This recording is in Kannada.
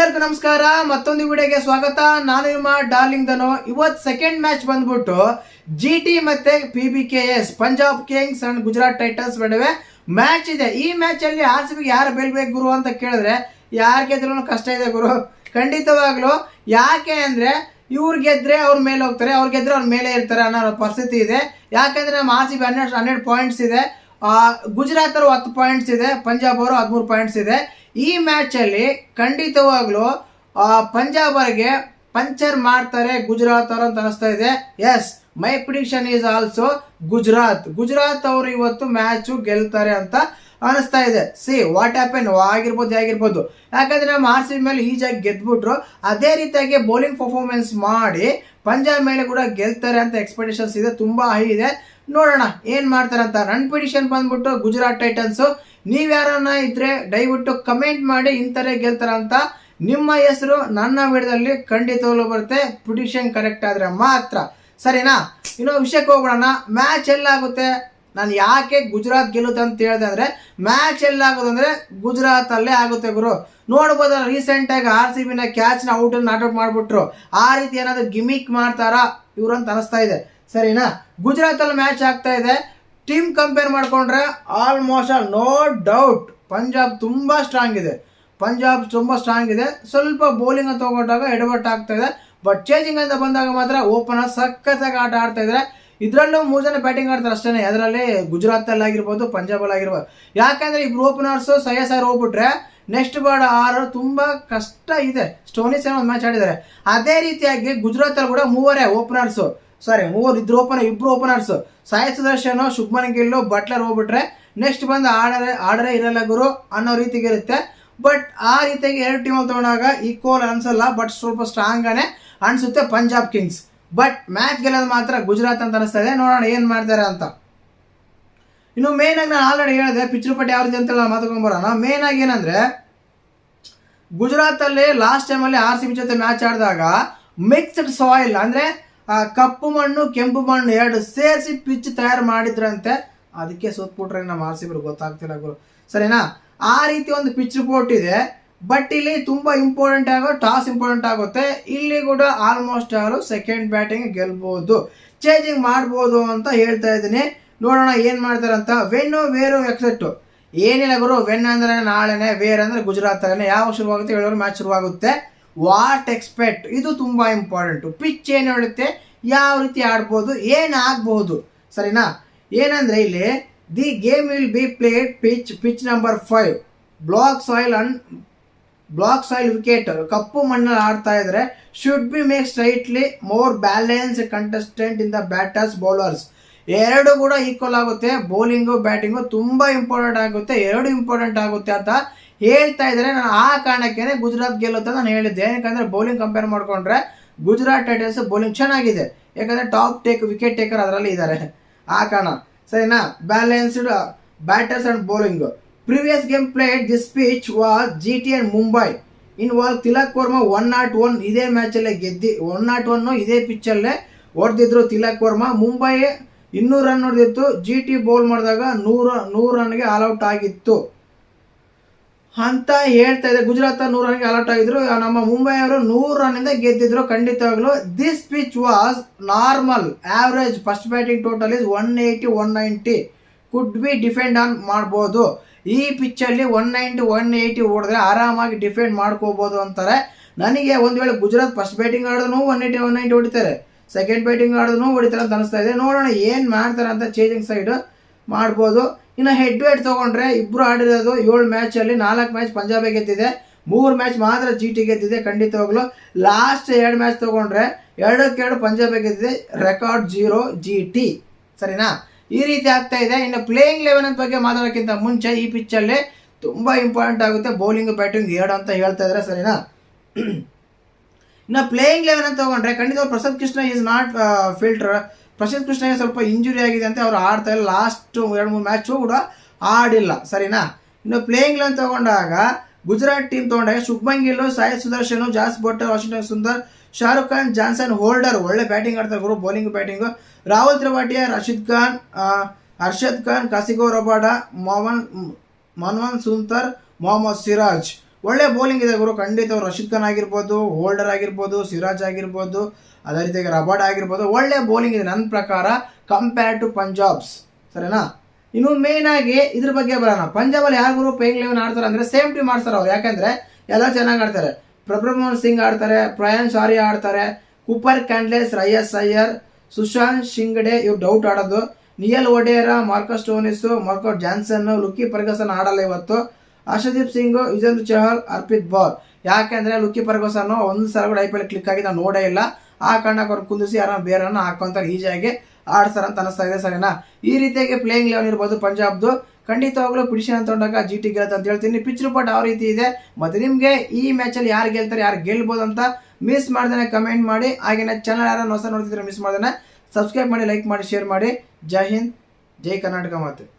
ಎಲ್ಲರಿಗೂ ನಮಸ್ಕಾರ. ಮತ್ತೊಂದು ವಿಡಿಯೋಗೆ ಸ್ವಾಗತ. ನಾನು ನಿಮ್ಮ ಡಾರ್ಲಿಂಗ್ ಧನು. ಇವತ್ತು ಸೆಕೆಂಡ್ ಮ್ಯಾಚ್ ಬಂದ್ಬಿಟ್ಟು GT ಮತ್ತೆ PBKS Punjab Kings and Gujarat Titans ನಡುವೆ ಮ್ಯಾಚ್ ಇದೆ. ಈ ಮ್ಯಾಚ್ ಅಲ್ಲಿ RCB ಯಾರು ಗೆಲ್ಬೇಕು ಗುರು ಅಂತ ಕೇಳಿದ್ರೆ ಯಾರು ಗೆದ್ರೂ ಕಷ್ಟ ಇದೆ ಗುರು, ಖಂಡಿತವಾಗ್ಲು. ಯಾಕೆ ಅಂದ್ರೆ ಇವ್ರು ಗೆದ್ರೆ ಅವ್ರ ಮೇಲೆ ಹೋಗ್ತಾರೆ, ಅವ್ರು ಗೆದ್ರೆ ಅವ್ರ ಮೇಲೆ ಇರ್ತಾರೆ ಅನ್ನೋ ಪರಿಸ್ಥಿತಿ ಇದೆ. ಯಾಕಂದ್ರೆ ನಮ್ಮ RCB 12 ಪಾಯಿಂಟ್ಸ್ ಇದೆ, ಗುಜರಾತ್ ಅವರು 10 ಪಾಯಿಂಟ್ಸ್ ಇದೆ, ಪಂಜಾಬ್ ಅವರು 13 ಪಾಯಿಂಟ್ಸ್ ಇದೆ. ಈ ಮ್ಯಾಚ್ ಅಲ್ಲಿ ಖಂಡಿತವಾಗ್ಲು ಪಂಜಾಬ್ ಅವರಿಗೆ ಪಂಚರ್ ಮಾಡ್ತಾರೆ ಗುಜರಾತ್ ಅವರು ಅಂತ ಅನಿಸ್ತಾ ಇದೆ. Yes, my prediction is also Gujarat ಅವರು ಇವತ್ತು ಮ್ಯಾಚ್ ಗೆಲ್ತಾರೆ ಅಂತ ಅನಿಸ್ತಾ ಇದೆ. ಸಿ ವಾಟ್ ಹ್ಯಾಪನ್ ಆಗಿರ್ಬೋದು. ಯಾಕಂದ್ರೆ ನಮ್ಮ RCB ಮೇಲೆ ಈಜಾಗಿ ಗೆದ್ಬಿಟ್ರು, ಅದೇ ರೀತಿಯಾಗಿ ಬೌಲಿಂಗ್ ಪರ್ಫಾರ್ಮೆನ್ಸ್ ಮಾಡಿ ಪಂಜಾಬ್ ಮೇಲೆ ಕೂಡ ಗೆಲ್ತಾರೆ ಅಂತ ಎಕ್ಸ್ಪೆಕ್ಟೇಷನ್ಸ್ ಇದೆ, ತುಂಬಾ ಹೈ ಇದೆ. ನೋಡೋಣ ಏನ್ ಮಾಡ್ತಾರಂತ. ರನ್ ಪ್ರಿಡಿಕ್ಷನ್ ಬಂದ್ಬಿಟ್ಟು ಗುಜರಾತ್ ಟೈಟನ್ಸ್. ನೀವ್ಯಾರನ್ನ ಇದ್ರೆ ದಯವಿಟ್ಟು ಕಮೆಂಟ್ ಮಾಡಿ ಇಂಥರೇ ಗೆಲ್ತಾರಂತ. ನಿಮ್ಮ ಹೆಸರು ನನ್ನ ವಿಡಿಯೋದಲ್ಲಿ ಖಂಡಿತವಾಗ್ಲೂ ಬರುತ್ತೆ, ಪ್ರಿಡಿಕ್ಷನ್ ಕರೆಕ್ಟ್ ಆದ್ರೆ ಮಾತ್ರ, ಸರಿನಾ? ಇನ್ನು ವಿಷಯಕ್ಕೆ ಹೋಗೋಣ. ಮ್ಯಾಚ್ ಎಲ್ಲಾಗುತ್ತೆ, ನಾನು ಯಾಕೆ ಗುಜರಾತ್ ಗೆಲ್ಲುತ್ತೆ ಅಂತ ಹೇಳಿದೆ ಅಂದ್ರೆ ಮ್ಯಾಚ್ ಎಲ್ಲಾಗುತ್ತೆ ಅಂದ್ರೆ ಗುಜರಾತ್ ಅಲ್ಲೇ ಆಗುತ್ತೆ ಗುರು. ನೋಡ್ಬೋದಲ್ಲ, ರೀಸೆಂಟ್ ಆಗಿ RCB ನ ಕ್ಯಾಚ್ ನ ಔಟ್ ಮಾಡ್ಬಿಟ್ರು. ಆ ರೀತಿ ಏನಾದ್ರು ಗಿಮಿಕ್ ಮಾಡ್ತಾರಾ ಇವ್ರು ಅಂತ ಅನಿಸ್ತಾ ಇದೆ, ಸರಿನಾ? ಗುಜರಾತ್ ಅಲ್ಲಿ ಮ್ಯಾಚ್ ಆಗ್ತಾ ಇದೆ. ಟೀಮ್ ಕಂಪೇರ್ ಮಾಡ್ಕೊಂಡ್ರೆ ಆಲ್ಮೋಸ್ಟ್ ನೋ ಡೌಟ್ ಪಂಜಾಬ್ ತುಂಬಾ ಸ್ಟ್ರಾಂಗ್ ಇದೆ. ಸ್ವಲ್ಪ ಬೌಲಿಂಗ್ ಅಂತ ತಗೊಂಡಾಗ ಎಡವಟ್ ಆಗ್ತಾ ಇದೆ, ಬಟ್ ಚೇಂಜಿಂಗ್ ಅಂತ ಬಂದಾಗ ಮಾತ್ರ ಓಪನರ್ ಸಖತ್ತಾಗಿ ಆಟ ಆಡ್ತಾ ಇದ್ದಾರೆ. ಇದರಲ್ಲೂ 3 ಜನ ಬ್ಯಾಟಿಂಗ್ ಆಡ್ತಾರೆ ಅಷ್ಟೇ, ಅದರಲ್ಲಿ ಗುಜರಾತ್ ಅಲ್ಲಿ ಆಗಿರ್ಬೋದು, ಪಂಜಾಬ್ ಅಲ್ಲಿ ಆಗಿರ್ಬೋದು. ಯಾಕಂದ್ರೆ ಇಬ್ರು ಓಪನರ್ಸ್ ಸರ್ ಹೋಗ್ಬಿಟ್ರೆ ನೆಕ್ಸ್ಟ್ ಬಾರ್ಡ್ 6 ತುಂಬಾ ಕಷ್ಟ ಇದೆ. ಸ್ಟೋನಿಸ್ ಒಂದು ಮ್ಯಾಚ್ ಆಡಿದ್ದಾರೆ. ಅದೇ ರೀತಿಯಾಗಿ ಗುಜರಾತ್ ಅಲ್ಲಿ ಕೂಡ ಇಬ್ರು ಓಪನರ್ಸ್ ಸಾಯಿ ಸುದರ್ಶನ್, ಶುಭ್ಮನ್ ಗಿಲ್, ಬಟ್ಲರ್ ಹೋಗ್ಬಿಟ್ರೆ ನೆಕ್ಸ್ಟ್ ಬಂದು ಆಡರೆ ಇರಲ್ಲ ಗುರು ಅನ್ನೋ ರೀತಿಗೆ ಇರುತ್ತೆ. ಬಟ್ ಆ ರೀತಿಯಾಗಿ 2 ಟೀಮ್ ತಗೊಂಡಾಗ ಈಕ್ವಲ್ ಅನ್ಸಲ್ಲ, ಬಟ್ ಸ್ವಲ್ಪ ಸ್ಟ್ರಾಂಗ್ ಆನೆ ಅನ್ಸುತ್ತೆ ಪಂಜಾಬ್ ಕಿಂಗ್ಸ್. ಬಟ್ ಮ್ಯಾಚ್ ಗೆಲ್ಲೋದು ಮಾತ್ರ ಗುಜರಾತ್ ಅಂತ ಅನಿಸ್ತಾ ಇದೆ. ನೋಡೋಣ ಏನ್ ಮಾಡ್ತಾರೆ ಅಂತ. ಇನ್ನು ಮೇನ್ ಆಗಿ ನಾನು ಆಲ್ರೆಡಿ ಹೇಳಿದೆ ಪಿಚ್ಚರ್ ಪಟ್ಟಿ ಯಾವ ರೀತಿ ಅಂತ ಮಾತಾಡ್ಕೊಂಡ್ಬರೋಣ. ಮೇನ್ ಆಗಿ ಏನಂದ್ರೆ ಗುಜರಾತ್ ಅಲ್ಲಿ ಲಾಸ್ಟ್ ಟೈಮ್ ಅಲ್ಲಿ RCB ಜೊತೆ ಮ್ಯಾಚ್ ಆಡಿದಾಗ ಮಿಕ್ಸ್ಡ್ ಸಾಯಿಲ್ ಅಂದ್ರೆ ಕಪ್ಪು ಮಣ್ಣು ಕೆಂಪು ಮಣ್ಣು 2 ಸೇರಿಸಿ ಪಿಚ್ ತಯಾರು ಮಾಡಿದ್ರಂತೆ. ಅದಕ್ಕೆ ಸೋತ್ಬಿಟ್ರೆ ನಮ್ಮ RCB ಗೊತ್ತಾಗ್ತಿಲ್ಲ ಗುರು, ಸರಿನಾ? ಆ ರೀತಿ ಒಂದು ಪಿಚ್ ರಿಪೋರ್ಟ್ ಇದೆ. ಬಟ್ ಇಲ್ಲಿ ತುಂಬಾ ಟಾಸ್ ಇಂಪಾರ್ಟೆಂಟ್ ಆಗುತ್ತೆ. ಇಲ್ಲಿ ಕೂಡ ಆಲ್ಮೋಸ್ಟ್ ಸೆಕೆಂಡ್ ಬ್ಯಾಟಿಂಗ್ ಗೆಲ್ಬಹುದು, ಚೇಂಜಿಂಗ್ ಮಾಡ್ಬೋದು ಅಂತ ಹೇಳ್ತಾ ಇದ್ದೀನಿ. ನೋಡೋಣ ಏನ್ ಮಾಡ್ತಾರಂತ. ವೆನ್ನು ವೇರು ಎಕ್ಸೆಟ್ ಏನಿಲ್ಲ ಗುರು. ವೆನ್ ಅಂದ್ರೆ ನಾಳೆನೆ, ವೇರ್ ಅಂದ್ರೆ ಗುಜರಾತ್ ಅಲ್ಲೇ. ಯಾವ ಶುರುವಾಗುತ್ತೆ 7 ಮ್ಯಾಚ್ ಶುರುವಾಗುತ್ತೆ. ವಾಟ್ ಎಕ್ಸ್ಪೆಕ್ಟ್, ಇದು ತುಂಬಾ ಇಂಪಾರ್ಟೆಂಟ್. ಪಿಚ್ ಏನ್ ಹೇಳುತ್ತೆ, ಯಾವ ರೀತಿ ಆಡ್ಬೋದು, ಏನ್ ಆಗ್ಬಹುದು, ಸರಿನಾ? ಏನಂದ್ರೆ ಇಲ್ಲಿ the game will be played pitch number 5 black soil wicket. ಕಪ್ಪು ಮಣ್ಣಲ್ಲಿ ಆಡ್ತಾ ಇದ್ರೆ should be make straightly more balance contestant in the batters bowlers. 2 ಕೂಡ ಈಕ್ವಲ್ ಆಗುತ್ತೆ. ಬೌಲಿಂಗು ಬ್ಯಾಟಿಂಗು ತುಂಬಾ ಇಂಪಾರ್ಟೆಂಟ್ ಆಗುತ್ತೆ, 2 ಇಂಪಾರ್ಟೆಂಟ್ ಆಗುತ್ತೆ ಅಂತ ಹೇಳ್ತಾ ಇದ್ದಾರೆ. ನಾನು ಆ ಕಾರಣಕ್ಕೆ ಗುಜರಾತ್ ಗೆಲ್ಲುತ್ತೆ ನಾನು ಹೇಳಿದ್ದೆ. ಯಾಕಂದ್ರೆ ಬೌಲಿಂಗ್ ಕಂಪೇರ್ ಮಾಡ್ಕೊಂಡ್ರೆ ಗುಜರಾತ್ ಟೈಟನ್ಸ್ ಬೌಲಿಂಗ್ ಚೆನ್ನಾಗಿದೆ, ಯಾಕಂದ್ರೆ ಟಾಪ್ ವಿಕೆಟ್ ಟೇಕರ್ ಅದರಲ್ಲಿ ಇದ್ದಾರೆ, ಆ ಕಾರಣ, ಸರಿನಾ? Balanced batters and bowling. Previous game played this pitch was GT and Mumbai involve Tilak Varma 101. ಇದೇ ಮ್ಯಾಚ್ ಅಲ್ಲೇ 101 ಇದೇ ಪಿಚ್ ಅಲ್ಲೇ ಹೊಡೆದಿದ್ರು ತಿಲಕ್ ವರ್ಮಾ. ಮುಂಬೈ 200 ರನ್ ಹೊಡೆದಿತ್ತು. GT ಬೌಲ್ ಮಾಡಿದಾಗ 100 ರನ್ಗೆ ಆಲ್ಔಟ್ ಆಗಿತ್ತು ಅಂತ ಹೇಳ್ತಾ ಇದೆ. ಗುಜರಾತ್ 100 ರನ್ಗೆ ಆಲ್ಔಟ್ ಆಗಿದ್ರು. ನಮ್ಮ ಮುಂಬೈ ಅವರು 100 ರನ್ ಇಂದ ಗೆದ್ದಿದ್ರು. ಖಂಡಿತವಾಗ್ಲು this pitch was normal average. First batting total is 180-190 could be defend on ಮಾಡ್ಬೋದು. ಈ ಪಿಚ್ ಅಲ್ಲಿ 190-180 ಹೊಡೆದ್ರೆ ಆರಾಮಾಗಿ ಡಿಫೆಂಡ್ ಮಾಡ್ಕೋಬಹುದು ಅಂತಾರೆ. ನನಗೆ ಒಂದ್ ವೇಳೆ ಗುಜರಾತ್ ಫಸ್ಟ್ ಬ್ಯಾಟಿಂಗ್ ಆಡಿದ್ರು 180-190 ಹೊಡಿತಾರೆ, ಸೆಕೆಂಡ್ ಬ್ಯಾಟಿಂಗ್ ಆಡಿದ್ರು ಹೊಡಿತಾರೆ ಅಂತ ಅನಿಸ್ತಾ ಇದೆ. ನೋಡೋಣ ಏನ್ ಮಾಡ್ತಾರೆ ಅಂತ. ಚೇಂಜಿಂಗ್ ಸೈಡ್ ಮಾಡ್ಬೋದು. ಇನ್ನು ಹೆಡ್ ಟು ಹೆಡ್ ತಗೊಂಡ್ರೆ ಇಬ್ರು ಆಡಿರೋದು 7 ಮ್ಯಾಚ್ ಅಲ್ಲಿ 4 ಮ್ಯಾಚ್ ಪಂಜಾಬ್ ಗೆದ್ದಿದೆ, 3 ಮ್ಯಾಚ್ ಮಾತ್ರ GT ಗೆದ್ದಿದೆ. ಖಂಡಿತವಾಗ್ಲು ಲಾಸ್ಟ್ 2 ಮ್ಯಾಚ್ ತಗೊಂಡ್ರೆ 2-2 ಪಂಜಾಬ್ ಗೆದ್ದಿದೆ, ರೆಕಾರ್ಡ್ 0 GT, ಸರಿನಾ? ಈ ರೀತಿ ಆಗ್ತಾ ಇದೆ. ಇನ್ನು ಪ್ಲೇಯಿಂಗ್ 11 ಬಗ್ಗೆ ಮಾತಾಡೋಕ್ಕಿಂತ ಮುಂಚೆ ಈ ಪಿಚ್ ಅಲ್ಲಿ ತುಂಬಾ ಇಂಪಾರ್ಟೆಂಟ್ ಆಗುತ್ತೆ ಬೌಲಿಂಗ್ ಬ್ಯಾಟಿಂಗ್ 2 ಅಂತ ಹೇಳ್ತಾ ಇದ್ರೆ, ಸರಿನಾ? ಇನ್ನು ಪ್ಲೇಯಿಂಗ್ 11 ಅಂತ ತಗೊಂಡ್ರೆ ಖಂಡಿತ Prasad Krishna is not filter. Prashant ಕೃಷ್ಣಗೆ ಸ್ವಲ್ಪ ಇಂಜುರಿ ಆಗಿದೆ ಅಂತ ಅವ್ರು ಆಡ್ತಾ ಇಲ್ಲ. ಲಾಸ್ಟ್ 2-3 ಮ್ಯಾಚ್ ಕೂಡ ಆಡಿಲ್ಲ, ಸರಿನಾ? ಇನ್ನು ಪ್ಲೇಯಿಂಗ್ 11 ತಗೊಂಡಾಗ ಗುಜರಾತ್ ಟೀಮ್ ತಗೊಂಡಾಗ Shubman Gill, Sai Sudharsan, Jos Buttler, Washington Sundar, Shahrukh Khan, Jason Holder ಒಳ್ಳೆ ಬ್ಯಾಟಿಂಗ್ ಆಡ್ತಾರೆ ಗುರು, bowling batting. Rahul Tripathi, Arshad Khan, Kagiso Rabada, Manav Sundar, Mohammed Siraj ಒಳ್ಳೆ ಬೌಲಿಂಗ್ ಇದೆ ಗುರು, ಖಂಡಿತ ರಶೀದ್ ಖಾನ್ ಆಗಿರ್ಬೋದು, ಹೋಲ್ಡರ್ ಆಗಿರ್ಬೋದು, ಸಿರಾಜ್ ಆಗಿರ್ಬೋದು, ಅದೇ ರೀತಿಯಾಗಿ ರಬಾಡ್ ಆಗಿರ್ಬೋದು, ಒಳ್ಳೆ ಬೌಲಿಂಗ್ ಇದೆ ನನ್ನ ಪ್ರಕಾರ ಕಂಪೇರ್ ಟು ಪಂಜಾಬ್ಸ್. ಸರಿನಾ? ಇನ್ನು ಮೇನ್ ಆಗಿ ಇದ್ರ ಬಗ್ಗೆ ಬರೋಣ. ಪಂಜಾಬಲ್ಲಿ ಯಾರು ಪ್ಲೇಯಿಂಗ್ 11 ಆಡ್ತಾರೆ ಅಂದ್ರೆ ಸೇಮ್ ಟೀಮ್ ಆಡ್ತಾರೆ ಅವ್ರು, ಯಾಕಂದ್ರೆ ಎಲ್ಲ ಚೆನ್ನಾಗಿ ಆಡ್ತಾರೆ. ಪ್ರಭ್ರಮೋಹನ್ ಸಿಂಗ್ ಆಡ್ತಾರೆ, ಪ್ರಯಾನ್ ಶಾರಿ ಆಡ್ತಾರೆ, ಕೂಪರ್ ಕ್ಯಾಂಡ್ಲೆಸ್, ಶ್ರೇಯಸ್ ಅಯ್ಯರ್, ಸುಶಾಂತ್ ಶಿಂಗಡೆ ಇವ್ರು ಡೌಟ್ ಆಡೋದು, ನಿಯಲ್ ಒಡೇರಾ, ಮಾರ್ಕಸ್ ಸ್ಟೋನಿಸ್, ಮಾರ್ಕೋ ಜಾನ್ಸನ್, ಲುಕಿ ಫರ್ಗಸನ್ ಆಡಲ್ಲ ಇವತ್ತು, ಹರ್ಷದೀಪ್ ಸಿಂಗ್, ಯುಜವೇಂದ್ರ ಚಹಲ್, ಹರ್ಪ್ರೀತ್ ಬೌರ್. ಯಾಕೆಂದ್ರೆ ಲುಕಿ ಫರ್ಗಸನ್ ಒಂದು ಸಲ ಕೂಡ IPL ಕ್ಲಿಕ್ ಆಗಿ ನಾವು ನೋಡೇ ಇಲ್ಲ. ಆ ಕಾರಣಕ್ಕೆ ಅವ್ರು ಕುಂದಿಸಿ ಯಾರನ್ನ ಬೇರೆಯನ್ನ ಹಾಕೊಂತಾರೆ, ಈಜಿಯಾಗಿ ಆಡ್ತಾರೆ ಅಂತ ಅನಿಸ್ತಾ ಇದೆ. ಸರಿನಾ? ಈ ರೀತಿಯಾಗಿ ಪ್ಲೇಯಿಂಗ್ 11 ಇರ್ಬೋದು ಪಂಜಾಬ್ದು. ಖಂಡಿತವಾಗ್ಲೂ ಪಿಟಿಷನ್ ಅಂತ ತೊಗೊಂಡಾಗ GT ಗೆಲ್ಲುತ್ತೆ ಅಂತ ಹೇಳ್ತೀನಿ. ಪಿಚ್ ರಿಪೋರ್ಟ್ ಯಾವ ರೀತಿ ಇದೆ ಮತ್ತೆ ನಿಮಗೆ ಈ ಮ್ಯಾಚಲ್ಲಿ ಯಾರು ಗೆಲ್ತಾರೆ, ಯಾರು ಗೆಲ್ಬೋದು ಅಂತ ಮಿಸ್ ಮಾಡ್ದೇನೆ ಕಮೆಂಟ್ ಮಾಡಿ. ಹಾಗೆಯೇ ಚಾನಲ್ ಯಾರನ್ನ ಹೊಸ ನೋಡ್ತಿದ್ರೆ ಮಿಸ್ ಮಾಡ್ದೇನೆ ಸಬ್ಸ್ಕ್ರೈಬ್ ಮಾಡಿ, ಲೈಕ್ ಮಾಡಿ, ಶೇರ್ ಮಾಡಿ. ಜೈ ಹಿಂದ್, ಜೈ ಕರ್ನಾಟಕ ಮಾತೆ.